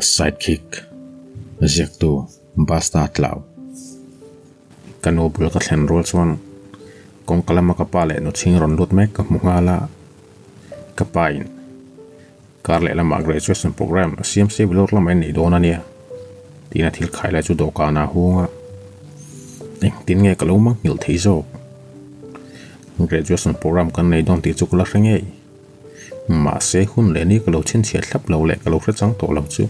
sidekick ziak tu basta tlaw kanobul ka thlen rol chuan kong kalama ka pale no thing ron lut mek ka mungala ka pain karle lama graduation program CMC bilor lama ni dona nia tina thil khaila chu dokana hunga eng tin nge kaloma ngil theizo graduation program kan nei don ti chukla renge ma se hun le ni kalo chen che thlap lo le kalo hra chang to lo chu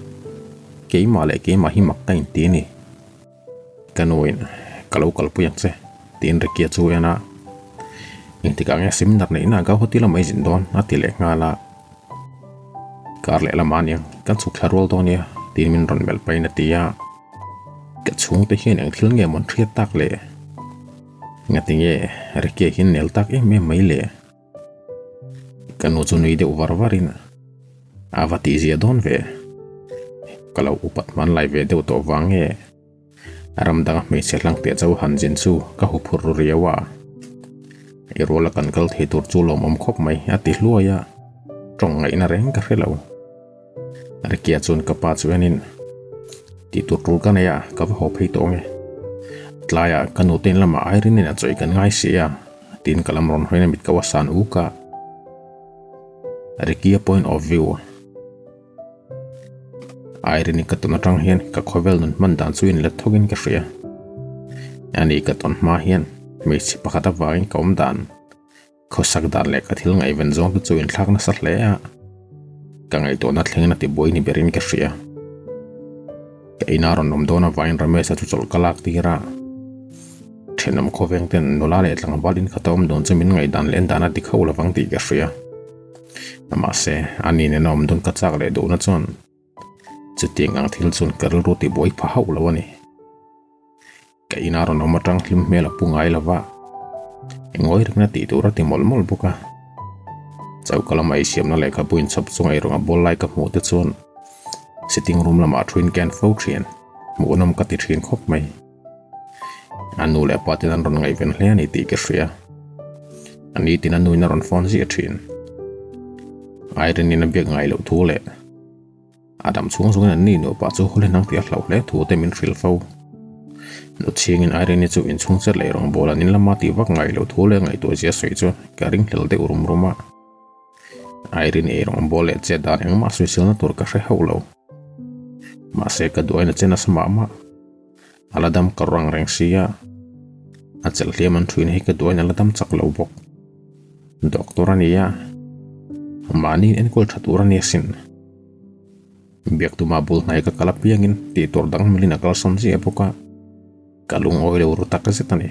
ke ma le ke ma hi mak tain ti ni kanoin kalo kalpu yang che tin re kia chu yana eng ti ka nge seminar nei na ga hotila mai jin don atile ngala karle la mania kan chu kharol donia tin min ron mel paina tia ka chung te hian ang thil nge mon thriat tak le ngatinge reke hin nel tak e me mai le kanu chu nei de warwarin avati zia don ve kalau upat man lai ve de to wange aram da me chelang te chau han jin chu ka hu phur riawa e rola kan kal the tur chu lom om khop mai ati hluaya tong ngai na reng ka hrelo arkia chun ka pa chuanin ti tur tur ka ya ka ho phei to nge tlaya kanu ten lama airin na choi kan ngai sia tin kalam ron hoina mit ka wasan uka arkia point of view airin ka ton atang hian ka khovel nun man dan chuin la thogin ka ria ani ka ton ma hian me chi pakhata wain kom dan khosak dar le ka thil ngai ven zong chuin thlak na sa hle a ka ngai to na thleng na ti boi ni berin ka ria ka inaron nom dona wain ramesa chu chol kalak tira thenam khoveng ten nola le tlang balin khatom don chemin ngai dan len dana ti khawla wang ti ka ria namase ani ne nom don ka chak le do na chon chuting ang thil chun karl ru ti boi pha hau lawani ka inaron nom atang hlim mela pungai lawa engoi rikna ti tura ti mol mol buka chau kalamai siam na le ka buin chap chungai ronga bol lai ka mu te chon sitting room lama twin can photien mu nom ka ti thin khop mai anu le patin an ron ngai ven hle ani ti ke ria ani tin anu na ron phone zi thin ai ren in a bek ngai lo thu le adam chung chung an ni no pa chu hole nang ti a hlau le thu te min ril fo no ching in ai ren ni chu in chung che le rong bol an in lama ti wak ngai lo thu le ngai to je soi chu ka ring hlel de urum ruma ai ren e rong bol le che dar eng ma sui sil na tur ka hre ho lo ma se ka duai na chena sama ma aladam karang reng sia achel liaman thuin he ka duai na ladam chak lo bok doktor ania mani en kol thatura ni sin biak tu ma bul nai ka kala piangin ti tor dang milina kal som ji epoka kalung oile uru takasitani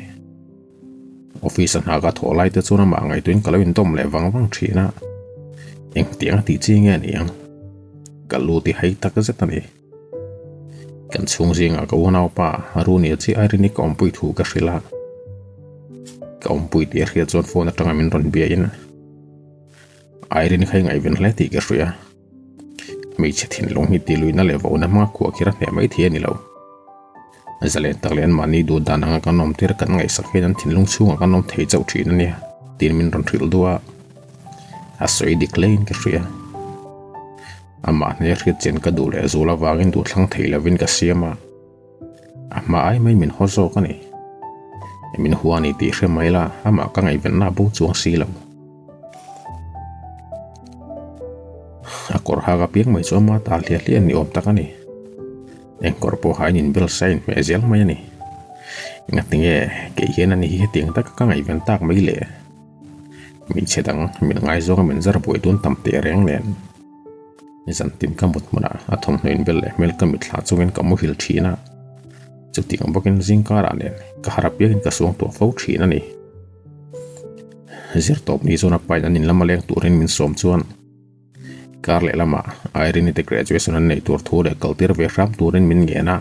office an haga tholai te chuna ma ngai tuin kalawin tom le wang thina eng tiang ti chi nge niang kalu ti hai takasitani kan chung jinga ka wonau pa aruni chi airini kompui thu ka hrila kompui ti ria chon phone atanga min ron bia in airini khai ngai ven hle ti ka ria mi chethin long hi ti luina le vo na ma khu akira ne mai thi ani lo azale taklen mani du dananga kan nom tir kan ngai sakhen an thinlung chunga kan nom thei chau thin ania tin min ron thil duwa asoi decline ka ria ama ne ri chen ka du le zula wangin du thlang theila win ka siama ama ai mai min hozo ka ni min huani ti hre maila ama ka ngai ven na bu chuang si lo akor haga piang mai choma ta hlia hlia ni om takani eng korpo hainin bil sign me zel mai ni ngatinge ke hian ani hi ting tak ka ngai ven tak mai le mi chedang min ngai zo min zar boi tun tam te reng len nisan tim kamut muna athom noin bel le mel kamit thla chungin kamu hil thina chuting bokin zingkara len ka harapiakin ka suang to fo thina ni zir top ni zona pain anin lama leng turin min som chuan karle lama airin te graduation an nei tur thu le kaltir ve ram turin min ngena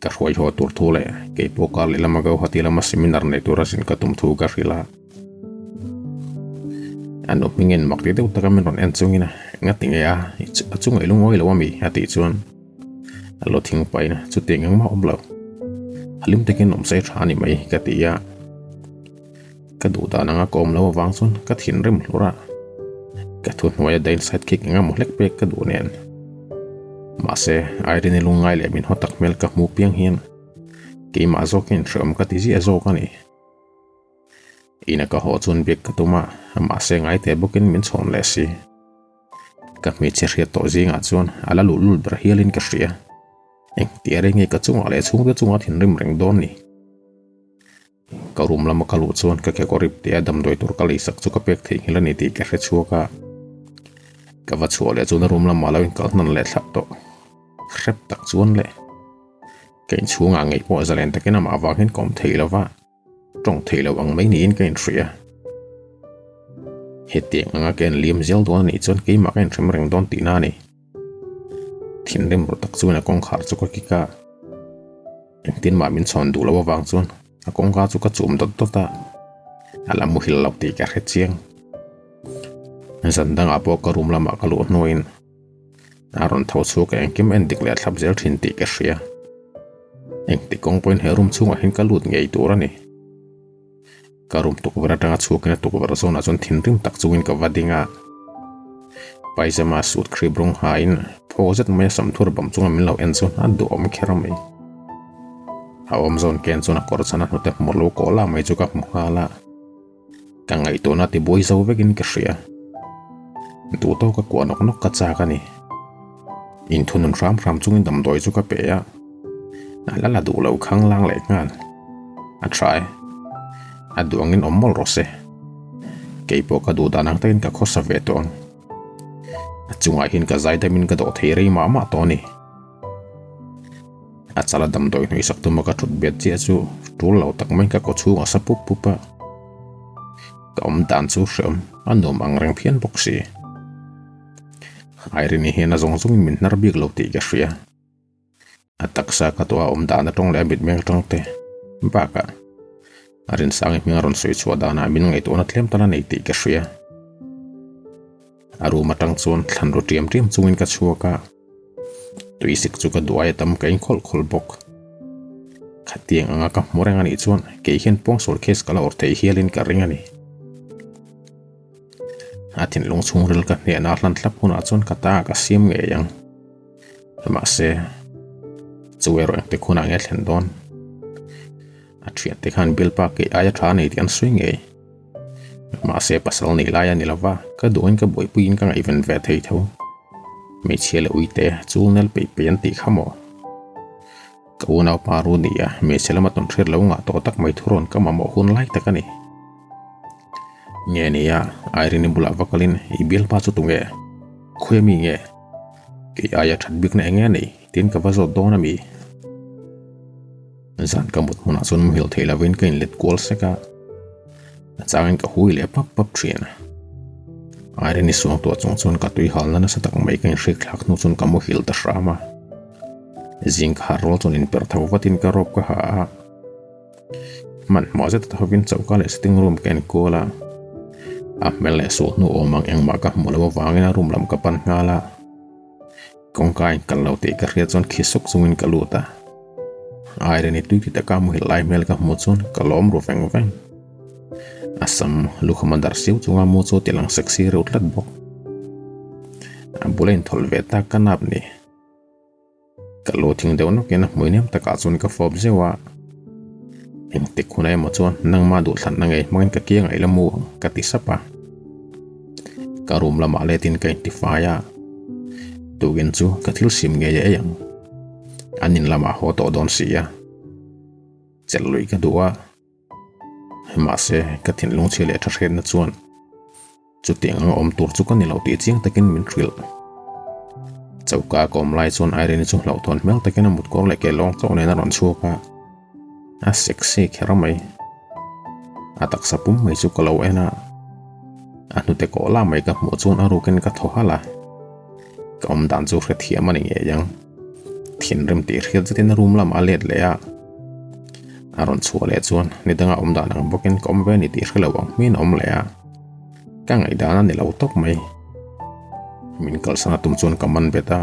ka roi ho tur thu le ke po karle lama go hati lama seminar nei turasin ka tum thu ka rila an opingen makti de utaka min ron en chungina ngatinge ya achung elung oi lo mi ati chuan alo thing paina chu teng ma omlo halim tekin om sai thani mai ka tia ka du da nanga kom lo wang chun ka thin rem lura ka thun hoya dain sidekick nga mo lek pe ka du nen mà se ai rin lungai le min hotak mel ka mu piang hian ke ma zo ken shom ka ti ji zo ka ni ina ka ho chun bek ka tuma ma se ngai te bokin min chon le si ka mi che ria to zinga chuan ala lu lul bra hialin ka ria eng ti are nge ka chunga le chunga thin rim reng don ni ka rum lama ka lu chuan ka ke korip te adam doi tur ka le sak chu ka pek thei hilani ti ka hre chuaka ka va chu le chuna rum lama lawin ka nan le thap to rep tak chuan le kein chunga ngei po zalen takena ma awangin kom thei lawa trong thei lawang mai ni in kein ria hetiang anga ken lim zel do ni chon ke ma ken threm reng don ti na ni thin rem ro tak chuna kong khar chu ka ki ka tin ma min chon du lawa wang chon a kong ka chu ka chum dot ta ala mu hil lau ti ka hre chiang zan dang a po ka rum lama ka lu noin aron thau chu ka engkim en dik le thlap zel thin ti ka ria eng ti kong point he rum chunga hin ka lut ngei tur ani karum tuk bara tanga chukna tuk bara zona chon thin rim tak chuin ka wadinga paisama suit kribrong hain phozet me samthur bam chunga min lo en chon a do om kheramai awam zon ken chona kor chana note morlo ko la mai chu ka mukhala ka ngai to na ti boi zo vekin ka ria du to ka ko nok nok ka cha ka ni in thunun ram chungin dam doi chu ka pe ya ala la du lo khang lang le ngal a try aduangin ommol rose keipo ka du danang ten ka khosa veton achunga hin ka zaida min ka do theirei ma ma toni achala dam doi noi sak tuma ka thut bet chi chu tul lo tak mai ka ko chu asa pup pupa kom dan chu shem anom angreng phian boxi airini hena zong zong min nar bik lo ti ka ria ataksa ka to om dan tong le bit meng tong te baka arin sangi mingaron soi chua dana min ngai to na thlem tana nei ti ka ria aru matang chon thlan ro tiam chungin ka chuaka tuisik chu ka duai tam kain khol bok khatiang anga ka moreng ani chon ke hian pong sol kes kala or thei hialin ka ring ani atin long chung rel ka ne na hlan thlap huna chon ka ta ka sim nge yang ma se chuero te khuna nge thlen don a thiat te khan bil pa ke aya tha nei tian swing e ma se pasal nei la ya ni lawa ka doin ka boi puin ka even ve thei tho me chele uite chulnel pe pen ti khamo ka una paru nia me chele ma ton threr lawnga to tak mai thuron ka mamo hun lai takani nge ni ya airini bula vakalin ibil pa chu tunge khwemi nge ke aya that bik na nge nei tin ka vazo dona mi zan ka mut muna chon mhil theila win kain let kol seka changin ka hui le pap thriana airini suang to chon ka tui halna na satak mai kain hrek thlak nu chon ka mo hil ta rama zing kharol chon in per thaw watin ka rop ka ha man mozet ta hovin chauka le sitting room ken kola amel le su nu omang eng ma ka molawa wangina room lam ka pan ngala kongkai kan lo te ka ria chon khisuk chungin ka luta airini tuiti ta ka mu hilai mel ka mu chon kalom ro veng asam lukhamandar siu chunga mu chu tilang seksi reutlat bok ambulen tholveta kanap ni kalo thing deuno kena muinem ta ka chun ka fob zewa eng te khunai ma chon nang ma du thlan na ngai mangin ka kiang ai lamu ka ti sapa ka room lama le tin ka intifaya tugin chu ka thil sim nge ya yang anin lama ho to don sia chelui ka duwa ma se ka thin lung chile tha hren na chuan chu tiang om tur chu ka ni lo ti chiang takin min thil chauka kom lai chon airini chu lo thon mel takin mut kor le ke long chaw ne na ron chuka a sexy kheramai atak sapum mai chu kalo ena anu te ko la mai ka mu chon aru ken ka thohala kom dan chu hre thiam ani nge yang thin rem ti hriat zatin room lam alet le ya aron chuale chuan ni danga om dan ang bokin kom ve ni ti hrilawang min om le ya ka ngai dana ni lo tok mai min kal sana tum chon kaman beta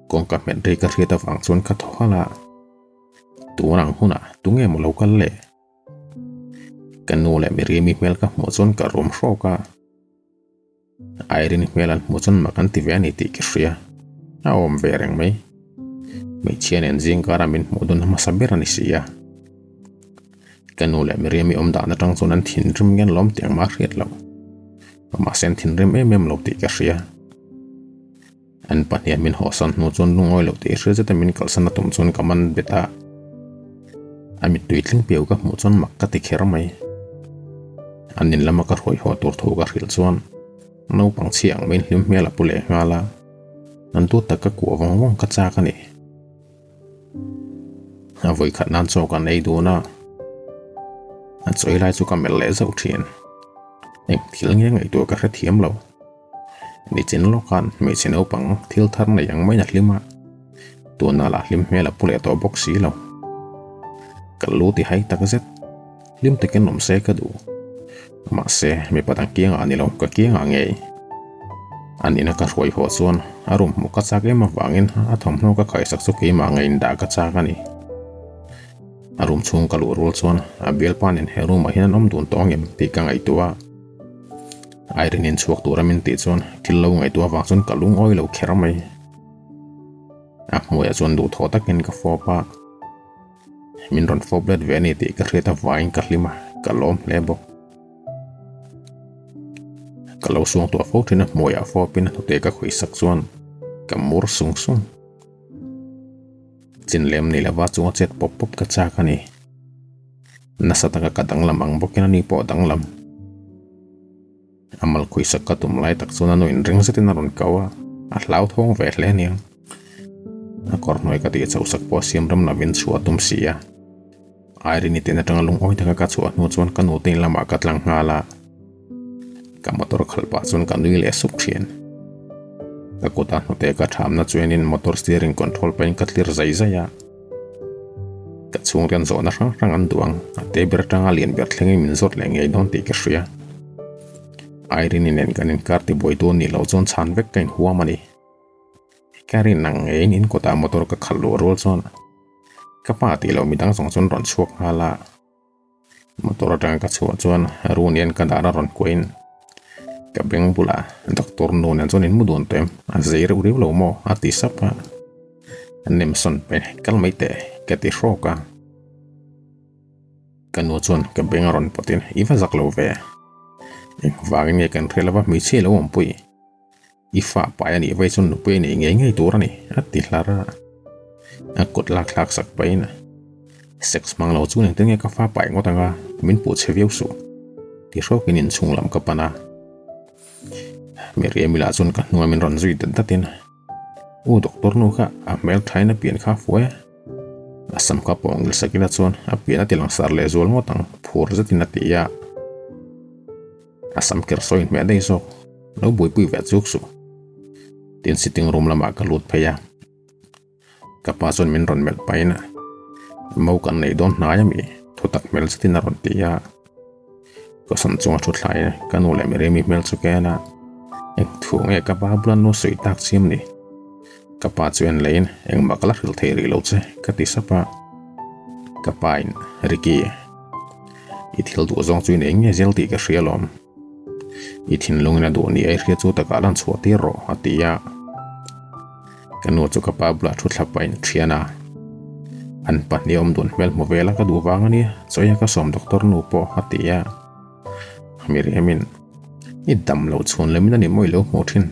kong ka men rei ka hriata wang chon ka thohala turang huna tunge mo lokal le kanu le mi mel ka mo chon ka rom hroka airini melan mo chon makan ti ve ani ti ki hria om vereng mai chian en jing karamin modun masabera ni sia kanule miriami da na tang sonan thin rim gen lom tiang ma riat lo ma sen thin rim em lo ti ka ria an panian min hosan no chon lungoi lo ti ria zeta min kalsana tum chon kaman beta ami tuitling piu ka mu chon makka ti kher mai anin lama ka roi ho tur tho ka ril chon no pang chiang min hlim mela pule ngala nan tu taka ku wong ka cha ka ni a voi khat nan cho ka nei du na an choi lai chu ka mel le zau thien em thil nge ngai tu ka ra thiam lo ni chen lo kan me chen au pang thil thar na yang mai na hlima tu na la hlim mela pule to box si lo ka lu ti hai tak zet lim te ken nom se ka du ma se me patang kiang ani lo ka kiang ange ani na ka roi ho chuan arum mu ka cha ke ma wangin a thom no ka khai sak chu ki ma ngai da ka cha ka ni arum chung ka lu rul chuan a bel pan en heru ma hian om dun tong em ti ka ngai tua airin in chuak tura min ti chuan thil lo ngai tua wa chuan ka lung oi lo khera mai a moya chuan du tho takin ka fo pa min ron fo blood ve ni ti ka reta vain ka hlima ka lom lebo ka lo suang tua fo thina moya fo pin to te ka khui sak chuan ka mur sung sung chin lem ni lawa chu chet pop pop ka cha ka ni nasata ka kadang lam ang bokina ni po dang lam amal khui sak ka tum lai tak chuna no in ring setin ron kawa a hlau thong ve hle ni a kor noi ka ti chau sak po siam ram na vin chua tum sia airi ni ten atang lung oi taka ka chua no chuan ka no tin lama ka tlang ngala ka motor khalpa chun ka nui le sup thien ka kota no te ka tham na chuan in motor steering control pen ka tlir zai zaya ka chung ren zo na rang an duang a te ber tanga lien ber thleng min zot le ngei don ti ka hria airi ni nen kanin karti boi tu ni lo chon chan vek kain huwa mani kari nang ngei in kota motor ka khallo rol chon ka pa ti lo midang song chon ron chuak hala motor atang ka chuan chuan runian ka dara ron koin ka beng bula doktor no nan chon in mudon tem a zeir uri lo mo ati sapa nem son pe kal mai te ka ti roka kan no chon ka beng ron potin iwa zak lo ve wangin nge kan relawa mi che lo om pui ifa pa ani vai chon nu pe ni nge nge tur ani ati hlara a kot lak lak sak paina sex mang lo chu ne tenge ka fa pai ngotanga min pu cheviu su ti ro kin in chung lam ka pana meri emila chun ka nuam min ron zui tan tatin u doktor nu kha a mel thaina pian kha fue asam ka pong il sakina chun a pian atilang sar le zol ngotang phur zatin atia asam ker soin me dei so no bui pui ve chuk su tin sitting room lama ka lut pheya ka pa chon min ron mel paina mo kan nei don na ya mi thutak mel satin ron tia ko san chung thu thlai ka nu le mere mi mel chu ke na ek thu nge ka ba blan no sui tak sim ni ka pa chen lein eng makala hil thei ri lo che ka ti sapa ka pain riki i thil du zong chu ne nge zel ti ka hrialom i thin lung na du ni ai hria chu ta ka lan chu ti ro atia ka nu chu ka pa bla thu thla pain thiana an pa ni om dun mel mo vela ka du wang ani choya ka som doktor nu po atia meri hemin i dam lo chun le min ani moi lo mo thin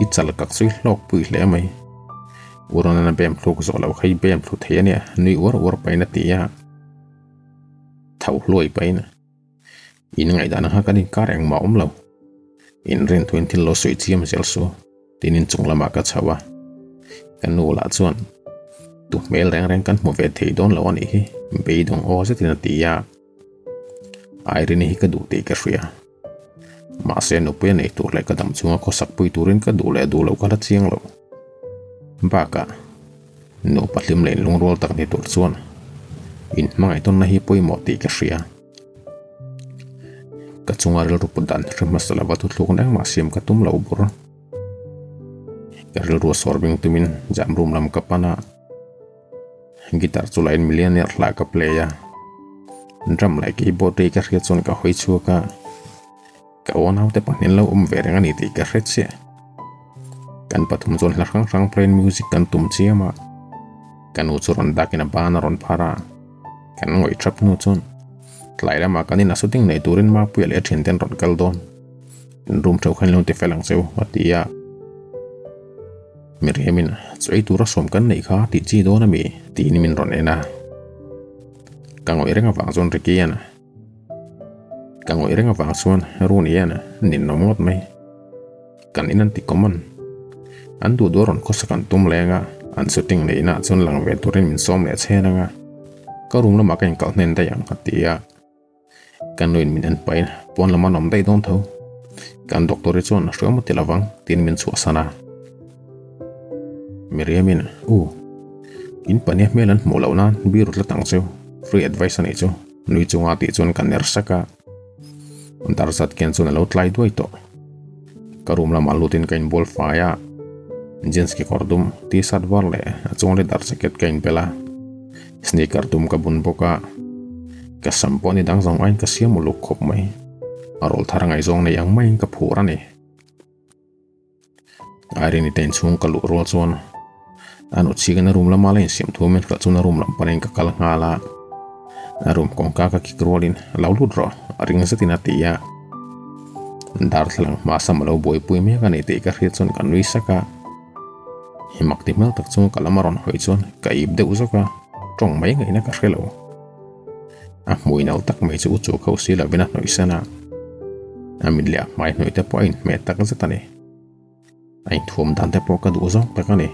i chal kak chui lok pui hle mai uron na bem thluk zo lo khai bem thlu thei ani nui war paina tia thau hloi paina in ngai dana ha kanin kareng ma lo in ren 20 lo sui chiam sel so tinin chung lama ka chawa kan no la chuan tu mel reng kan mo ve thei don lo ani hi be dong o se tin tia airin hi ka du te ka hria ma se no pe nei tur le ka dam chunga ko sak pui turin ka du le du lo ka la chiang lo ba ka no patlim len lung rol tak ni tur chuan in mangai ton na hi poi mo ti ka hria ka chunga rel ru pudan masala wa tu thluk nang ma siam ka tum lo bur ka rel ru sorbing tumin jam room lam ka pana gitar chulain millionaire la ka playa drum lai ki bote ka hria chon ka hoi chu ka on autte panin lo vereng ani ti ka hret se kan pathum zon rang plain music kan tum chiama kan uchuron dakina bana ron phara kan ngoi trap nu chon tlaira ma kanin asuting nei turin ma puel e thin ron kal don room thau khan lo te felang cheu atia miriamin choi tura som kan nei kha ti chi do na mi ti ni min ron ena kangoi renga wang zon rikiana kangoi renga wang suan runiana nin nomot mai kan inan ti common an du doron kosakan tum lenga an shooting nei na chon lang ve turin min som le chena nga ka room lama kan kal nen da yang atia kan noin min an pain pon lama nom dai don tho kan doctor chon shom tilawang tin min chu sana miriamin in pania melan molawna birut la tangcheu free advice ani chu nui chunga ti chon kan ner saka untar sat ken chon lo tlai doi to karum la malutin kain bol faya jeans ki kordum ti sat war le chung le dar jacket kain pela sneaker tum ka bun boka ka samponi dang zong ain ka siam muluk khop mai arol tharangai zong ne yang mai ka phura ni ari ni ten chung ka lu rol chon anu chigana room la malen sim thumen ka chuna room lam panen ka kal ngala room kong ka kikrolin laulu dro ring satina tia dar thlang ma samalo boy pui me ka nei te ka hri chon kan wi saka himak ti mel tak chung kalamaron hoi chon ka ib de uzoka tong mai ngai na ka hrelo a muinal tak mai chu chu khau sila bina noi sana amin lia mai noi te point me tak zatani ai thum dan te po ka du zo ta ka ni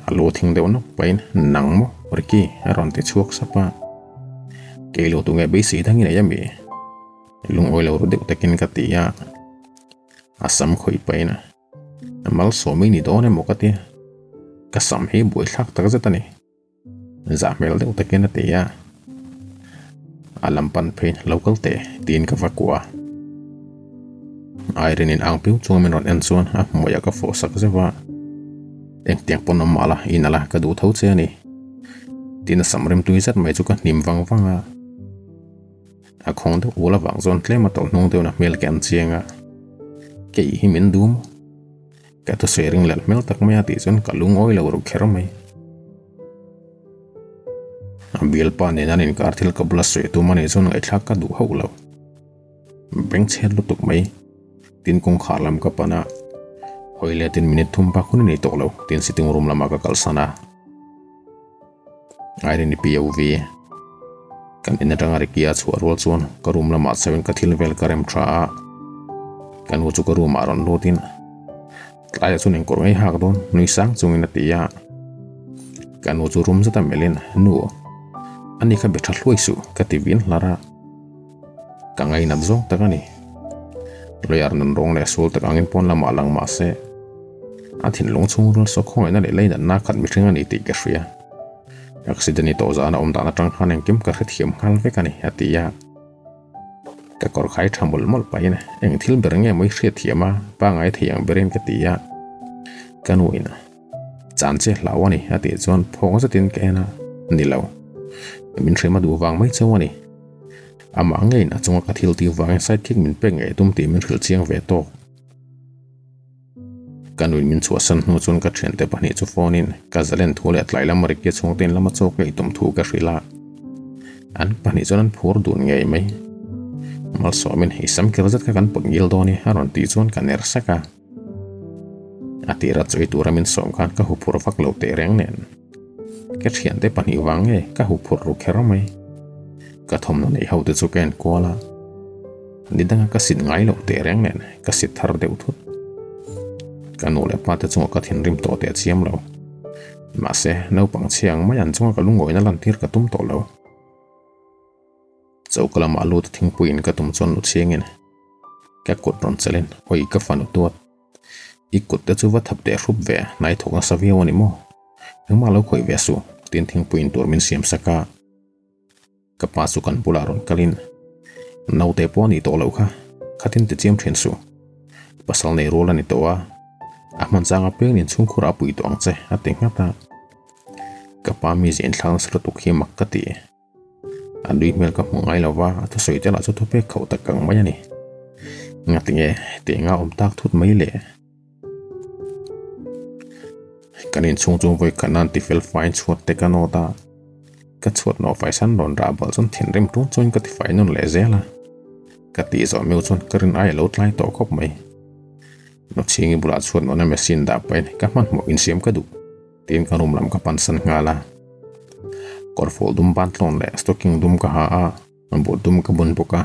alo thing de no pain nang mo riki ron te chuak sapa ke lo tu nge be si thang ina yami lung oilo ru de takin ka ti ya asam khoi paina amal so mi ni done mo ka ti ka sam he boi thak tak zatani za mel de takin ti ya alam pan pain local te tin ka vakua airin in ang piu chung min ron en chuan a moya ka fo sak zewa eng tiang pon mala inala ka du thau che ani tin samrim tuizat mai chu ka nim wang wanga a khong de ula wang zon tle ma tol nong de na mel kan chianga ke hi min dum ka to sharing lal mel tak mai ati chon kalung oi lo ru khero mai ambil pa ne nan in karthil ka blas se tu mane chon ngai thak ka du ho lo beng chen lu tuk mai tin kong khalam ka pana hoile tin minute thum pa khun nei to lo tin sitting room lama ka kalsana ai ni POV kan ina tanga rikia chu rol chon ka room lama 7 ka thil vel karem tra kan hu chu ka room aron lotin tlai chu ning kor ngai hak don nui sang chung ina tia kan hu chu room zata melin nu ani ka betha hluaisu ka tivin lara ka ngai na zo takani loyar nan rong le sul tak angin pon lama lang ma se athin long chung rol so khoi na le leina na khat mi thinga ni ti ka hria accident to za na da na tang khan em kim ka thiam hal ve kani atia ka kor khai thamul mol paina eng thil bernge moi hria thiama pa ngai thiang beren ka tia kanuina chanche lawani ati chon phong zatin ke na nilo min threma du wang mai chawani ama ngei na chunga ka thil ti wang side thik min pe nge tum ti min thil chiang ve to kanuin min chu san nu chun ka thente pani chu phone in ka zalen thule tlai lam ri ke chung ten lama chok ei tum thu ka hrila an pani chon an phur dun ngei mai mal so min hi sam kirzat ka kan pungil doni haron ti chon ka ner saka atira choi turamin som khan ka hu phur fak lo te reng nen ke thian te pani wange ka hu phur ru khero mai ka thom no nei hau te chu ken kola nidanga ka sin ngai lo te reng nen ka sit thar deu thut kanu le pa te chu ka thin rim to te chiam lo ma se no pang chiang mai an chu ka lungoi na lan tir ka tum to lo chokala ma lu thing puin ka tum chon lu chiangin ka kot ron chelen hoi ka fanu tuat ikut te chu wa thap te rup ve nai thoka savia wani mo ma lo khoi ve su tin thing puin tur min siam saka ka pa su kan pularon kalin nau te poni to lo kha khatin te chiam thin su pasal nei rola ni towa ahman changa peng nin chung khura pui tong che ating ngata ka pa mi zin thlang sra tu khi makati andui mel ka mungai lawa to soite la chu to pe khau tak kang mai ani ngatinge te nga om tak thut mai le kanin chung voi kanan ti fel fine chuat te kanota ka chuat no fai san ron ra bal chon thin rem tu chon ka ti fai non le zela ka ti zo meu chon karin ai lo tlai to khop mai no chingi bula chuat no na machine da pai ka man mo in siam ka du tin ka rum lam ka pan san ngala kor fol dum ban tlon le stocking dum ka ha a bo dum ka bun boka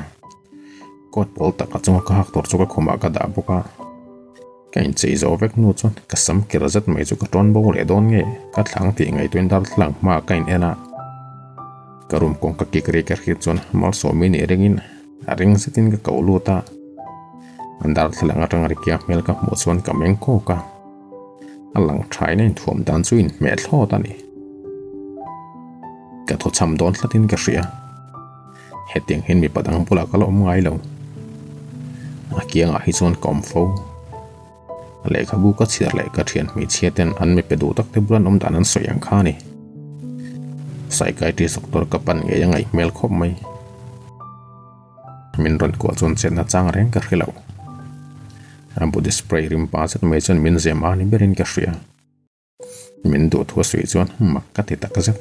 kot pol ta ka chunga ka hak tor chuka khoma ka da boka kain chei zo vek nu chon ka sam kirazat mai chu ka ton bo le don nge ka thlang ti ngai tuen dar thlang ma kain ena karum kong ka kikri kar khit chon mal so mi ne ringin aring sitin ka kaulu ta andar thlang atang ri kya mel ka mo chon ka meng ko ka alang thai nei thom dan chuin me thlo ta ni ka tho cham don thlatin ka ria hetiang hin mi padang pula ka lo ngai lo akiang a hi chon kom fo le ka bu ka chir le ka thian mi chiaten an me pedu tak te bulan dan an soyang kha ni psychiatrist doctor ka pan nge yang ai mel khop mai min ron ko chon chen na chang reng ka khilo ambu de spray rim pa chat mai chon min zema ni berin ka ria min do thua sui chon mak ka ti tak zat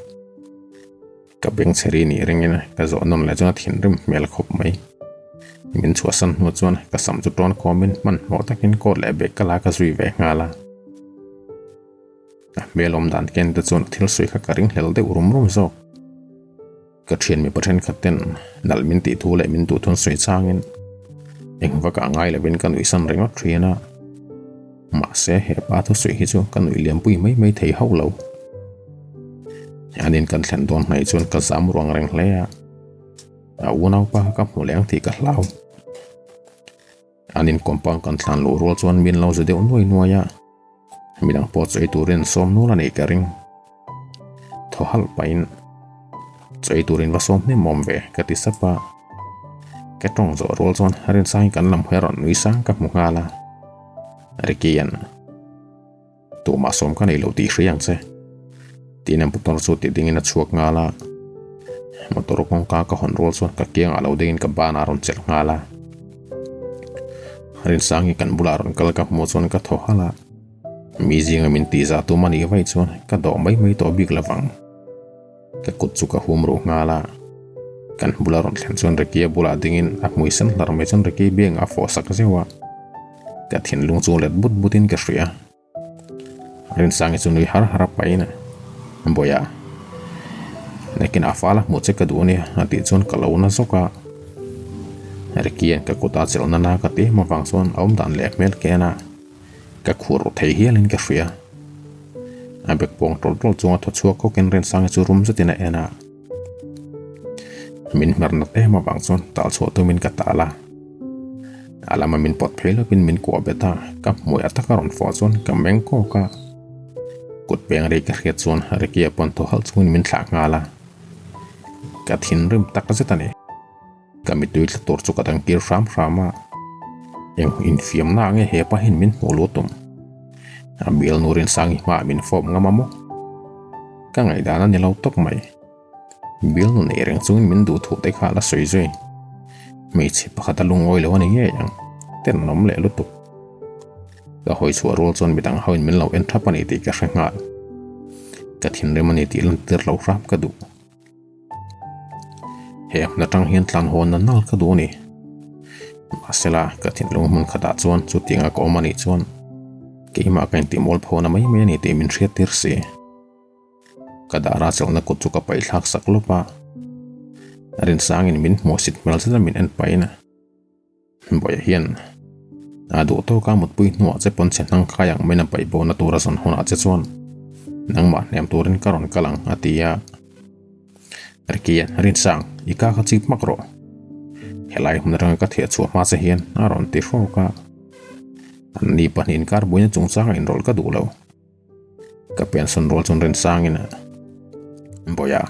ka beng cheri ni rengina ka zo non la chon thin rim mel khop mai min chuasan mo chuan ka sam chu ton comment man mo takin ko le be kala ka zui ve ngala melom dan ken te chon thil sui kha karing hel de urum zo ka thian mi pathen khaten nal min ti thu le min tu thon sui changin eng wa ka ngai le bin kan wi san renga thriana ma se he pa thu sui hi chu kan wi liam pui mai thei ho lo anin kan thlan don mai chon ka zam ruang reng hle ya unau pa ka mu leng ti ka hlau anin compound kan thlan lo rol chon min lo ze de unoi nuaya midang po choi turin som nu la nei ka ring tho hal pain choi turin va som ne mom ve ka ti sapa ka tong zo rol chon harin sai kan lam heron nui sang ka mu ngala rikian tu ma som ka nei lo ti hriang che tinam putor chu ti dingin a chuak ngala motor kong ka hon rol chon ka kiang alo dingin ka ban aron chel ngala harin sangi kan bularon kal ka mo chon ka tho hala mi jinga min ti za tu mani vai chon ka do mai to big lawang ka kut chu ka hum ro ngala kan bularon thlen chon rekia bula dingin a muisan lar me chon reki beng a fo sak zewa ka thin lung chu let but butin ka ria rin sangi chu nui har har paina boya lekin afala mo che ka duani ati chon ka lo na soka rekia ka kota chel na na ka te ma wang chon om dan lek mel kena ka khur thei hialin ka ria abek pong tol chunga tho chuak ko ken ren sang chu rum zatina ena min marna te ma bang chon tal chu to min ka tala alama min pot phelo pin min ko beta ka moi atakaron fo chon ka meng ko ka kut peng re ka riat chon rekia pon to hal chun min thla ngala ka thin rim tak zetani ka mi tuil tor chu ka dang kir ram rama eng in fiam na nge he pa hin min molotum ambil nurin sangi ma min fom ngamamo ka ngai dana ni lo tok mai bil nu ne reng chung min du thu te kha la soi zoi me chi pakhata lung oi lo ani nge yang ten nom le lu tu ka hoi chu rol chon bitang hoin min lo en thapani ti ka hrenga ka thin re mani ti lan tir lo rap ka du he na tang hian tlan hon na nal ka du ni masela ka thin lung mun khata chon chu tinga ko mani chon ke ma kain ti mol phona mai me ni te min thriat tir se kadara chawna kut chu ka pai thlak sak lopa arin sangin min mosit mel zela min en paina boya hian adu to ka mut pui nuwa che pon chen nang khayang mena pai bo na tura son hona che chon nang ma nem turin karon kalang atia arkian rin sang ika ka chip makro helai humrang ka thia chu ma che hian aron ti ro ka ni panin kar buina chungchang in rol ka dulo ka pension rol chon ren sangina boya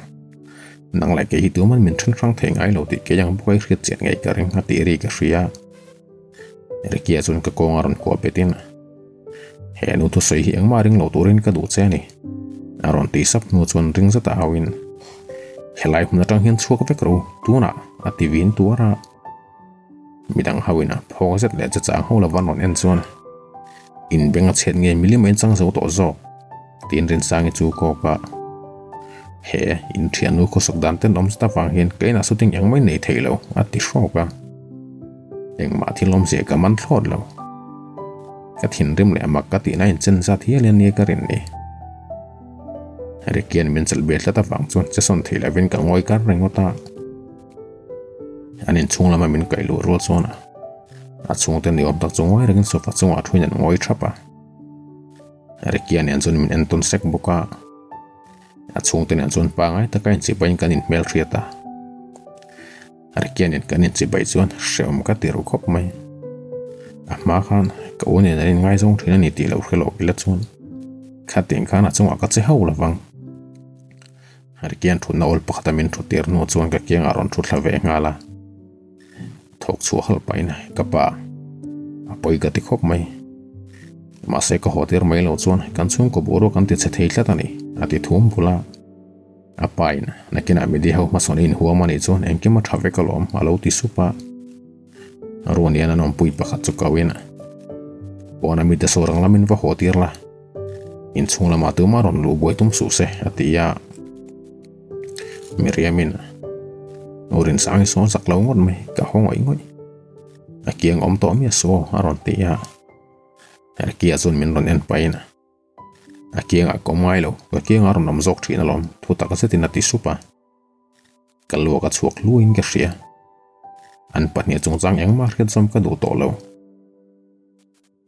nang lai ke hi tu man min than rang theng ai lo ti ke yang boi khit chen ngai ka ring ati ri ka ria rekia chun ka kong aron ko petin he nu to sei hi ang ma ring lo turin ka du che ni aron ti sap nu chon ring za ta awin helai hum na tang hian chuak vek ro tuna ati win tuara midang hawina phozet le cha ho la van on en chon in benga chet nge milimen chang zo to zo tin rin sang chu ko ka he in thian nu ko sok dan ten om sta wang hian ke na suting yang mai nei theilo ati shro ka eng ma thilom se ka man thlod lo ka thin rim le mak ka ti na in chen sa thial ni ka rin ni re kian min chal be tla wang chon che son thila vin ka ngoi kar rengota anin chung lama min kai lu rol chona a chung ten ni om tak chungwai rengin sofa chunga thuin an ngoi thapa re kian an chon min an ton sek buka a chung ten an chon pa ngai ta kain chi bain kanin mel riata re kian in kanin chi bai chon sheom ka tiru khop mai a ma khan ka unin an ngai zong thina ni ti lo khelo ila chon khating khana chunga ka che hau lawang re kian thu na ol pakhtamin thu tir no chon ka kiang aron thu thlave ngala thok chu hal paina kapa apoi ka ti khop mai ma se ka hotir mai lo chon kan chung ko boro kan ti che theila tani ati thum bula apain nakina mi di ho ma sonin huwa mani chon em ke ma thave ka lom alo ti supa aroni ana nom pui pakhat chu kawina bona mi te sorang lamin va hotir la in chung lama tu maron lu boi tum su se atia miriamin urin sang so sak lo ngon mai ka hongoi ngoi akiang om to mi so aron tia kia chun min ron en paina akiang a komai lo akiang aron nam zok thina lom thu ta ka setina ti supa kalwa ka chuak luin ke ria an pahnia chung chang eng ma khet som ka du to lo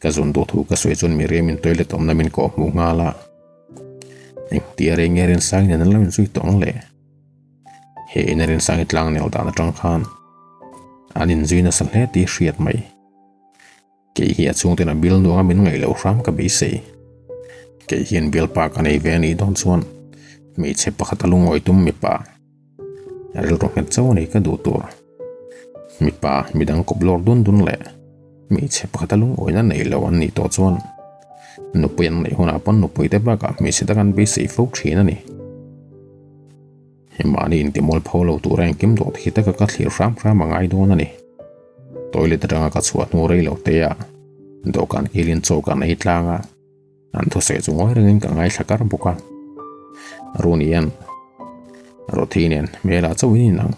ka zun do thu ka soi chun mi remin toilet om namin ko mu ngala eng tiare ngerin sang nen lamin sui tong le he inerin sang itlang nel dan atang khan anin zuina san le ti hriat mai ke hi achung ten a bil nuanga min ngai lo ram ka bi se ke hian bil pa ka nei ve ni don chuan mi che pakhat alungoi tum mi pa rel ro het chaw nei ka du tur mi pa midang koblor dun le mi che pakhat alung oina nei lo an ni to chuan nu puyan nei huna pon nu puite ba ka mi se takan bi se fo thina ni hemani in timol pholo turang kim dot hita ka ka thlir ram angai don ani toilet ranga ka chuat nu rei lo te ya dokan kilin chokan ei tlanga an tho se chungoi rengin ka ngai thakar buka runian rothinen mela chawin nang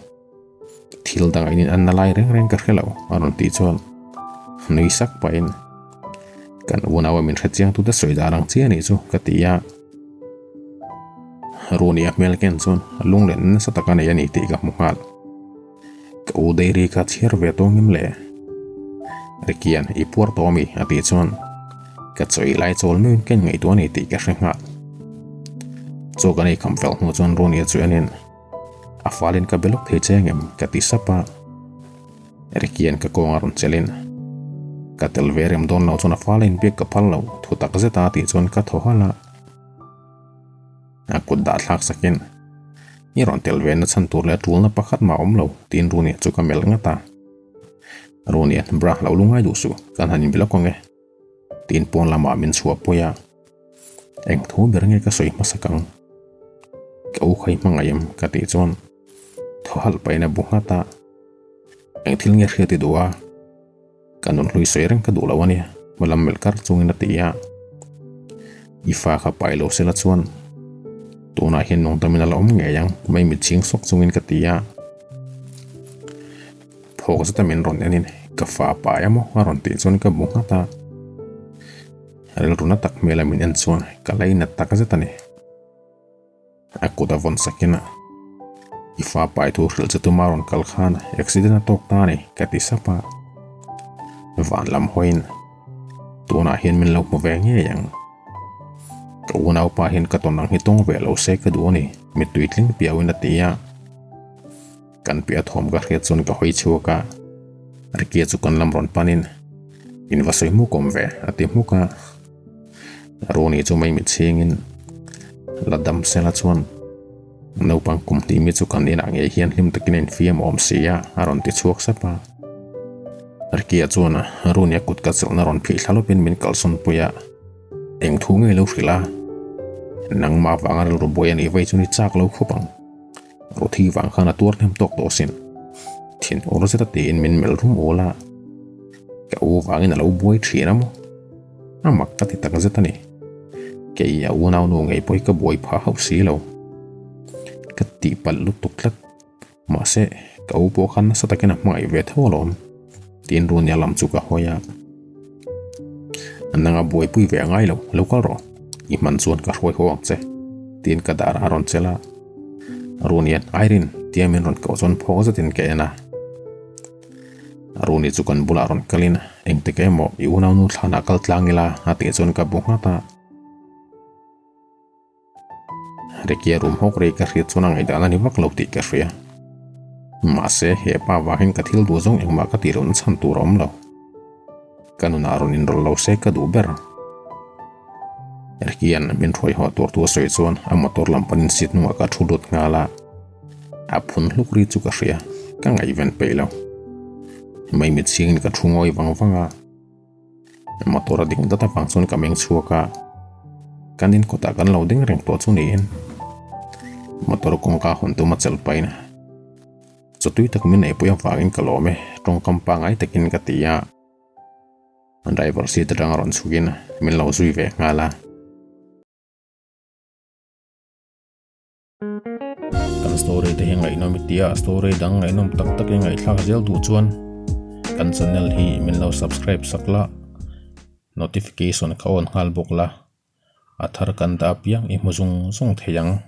thil dang in an nalai reng ka khelo aron ti chon nei sak pain kan unawa min khachiang tu da soidarang chi ani chu katia runia melken chon lunglen sa takana yani ti ka muhal ka udeiri ka chiar ve tongim le rekian ipur tomi ati chon ka choi lai chol nun ken ngai to ni ti ka hrenga cho ka nei khamfel no chon runia chuanin afalin ka belok the chengem ka ti sapa rekian ka kongaron chelin ka telverem don no chon afalin pe ka phallo thu tak zeta ti chon ka thohala akut da thak sakin ni ron telven na chan tur le tul na pakhat ma om lo tin runi chu ka mel nga ta runi bra lo lungai du su kan hanin bila konge tin pon lama min chua poya eng thu ber nge ka soi masakang ka u khai mangayam ka ti chon thohal paina buha ta eng thil nge kheti duwa kanun lui soireng ka du lawani malam melkar chungina tia ifa kha pailo sela chuan tuna hian nong terminal om nge yang mai mi ching sok chungin ka tia phok sa tamin ron anin ka fa pa yamo ron ti chon ka bunga ta rel runa tak mela min en chuan ka laina tak za tani akuda von sakina ifa pa tu rel cha tu maron kal khan accident tok ta ni ka ti sapa van lam hoin tuna hian min lo mo ve nge yang unau pa hin ka tonang hitong velo se ka duani mi tuitling piawin atia kan pia thom ga hret chon ka hoi chuka arkia chu kan lamron panin in vasoi mu kom ve ati muka roni chu mai mi chingin ladam sela chuan no pang kum ti mi chu kan ina nge hian hlim takinen fiam om sia aron ti chuak sapa arkia chuna roni kut ka chona ron phi thalopin min kalson puya eng thu nge lo hrila nang ma wangar ru boyan i vai chuni chak lo khopang ro thi wang khana tur nem tok to sin thin oro zeta te in min mel rum ola ka u wangin lo boi thira mo amak ka ti tak zeta ni cái u nào nô ngày bôi cái bôi phá hậu xí lâu cái tị bẩn lúc tục lắc mà sẽ cậu bố khăn sao ta cái nào mày về thâu lom tiền ruộng nhà làm chủ cả hoya anh đang bôi bôi về ngay lâu lâu có rồi iman suan cả hoài hoang sẽ tiền cả dar aron chela ruộng Irene tiêm mình ron cậu suan phô ra tiền cái na ruộng chukan bula ron kalin eng te cái mo u nào nu thana kal tlangila ati suan ka bunga ta rekia room hok re ka riat sunang ai dana ni vak lo ti ka ria ma se he pa wa hin ka thil du zong eng ma ka ti ron chan tu rom lo kanuna ron in ro lo se ka du ber erkian min thoi ho tor tu soi chuan a motor lampanin sit nu ka thudut ngala a phun luk ri chu ka ria ka ngai ven pe lo mai mit sing ni ka thungoi wangwanga motor ding data function ka meng chuaka kanin kota kan lo ding reng to chu ni in motor kong ka hon tu ma chel pain chu tui tak min ei puya wangin kalome tong kampa ngai takin ka tia driver seat rang ron chugin min lo zui ve ngala kan story te hengai no mitia story dang ngai nom tak tak ngai thla zel du chuan kan channel hi min lo subscribe sakla notification ka on hal bokla athar kan da piang i muzung song theyang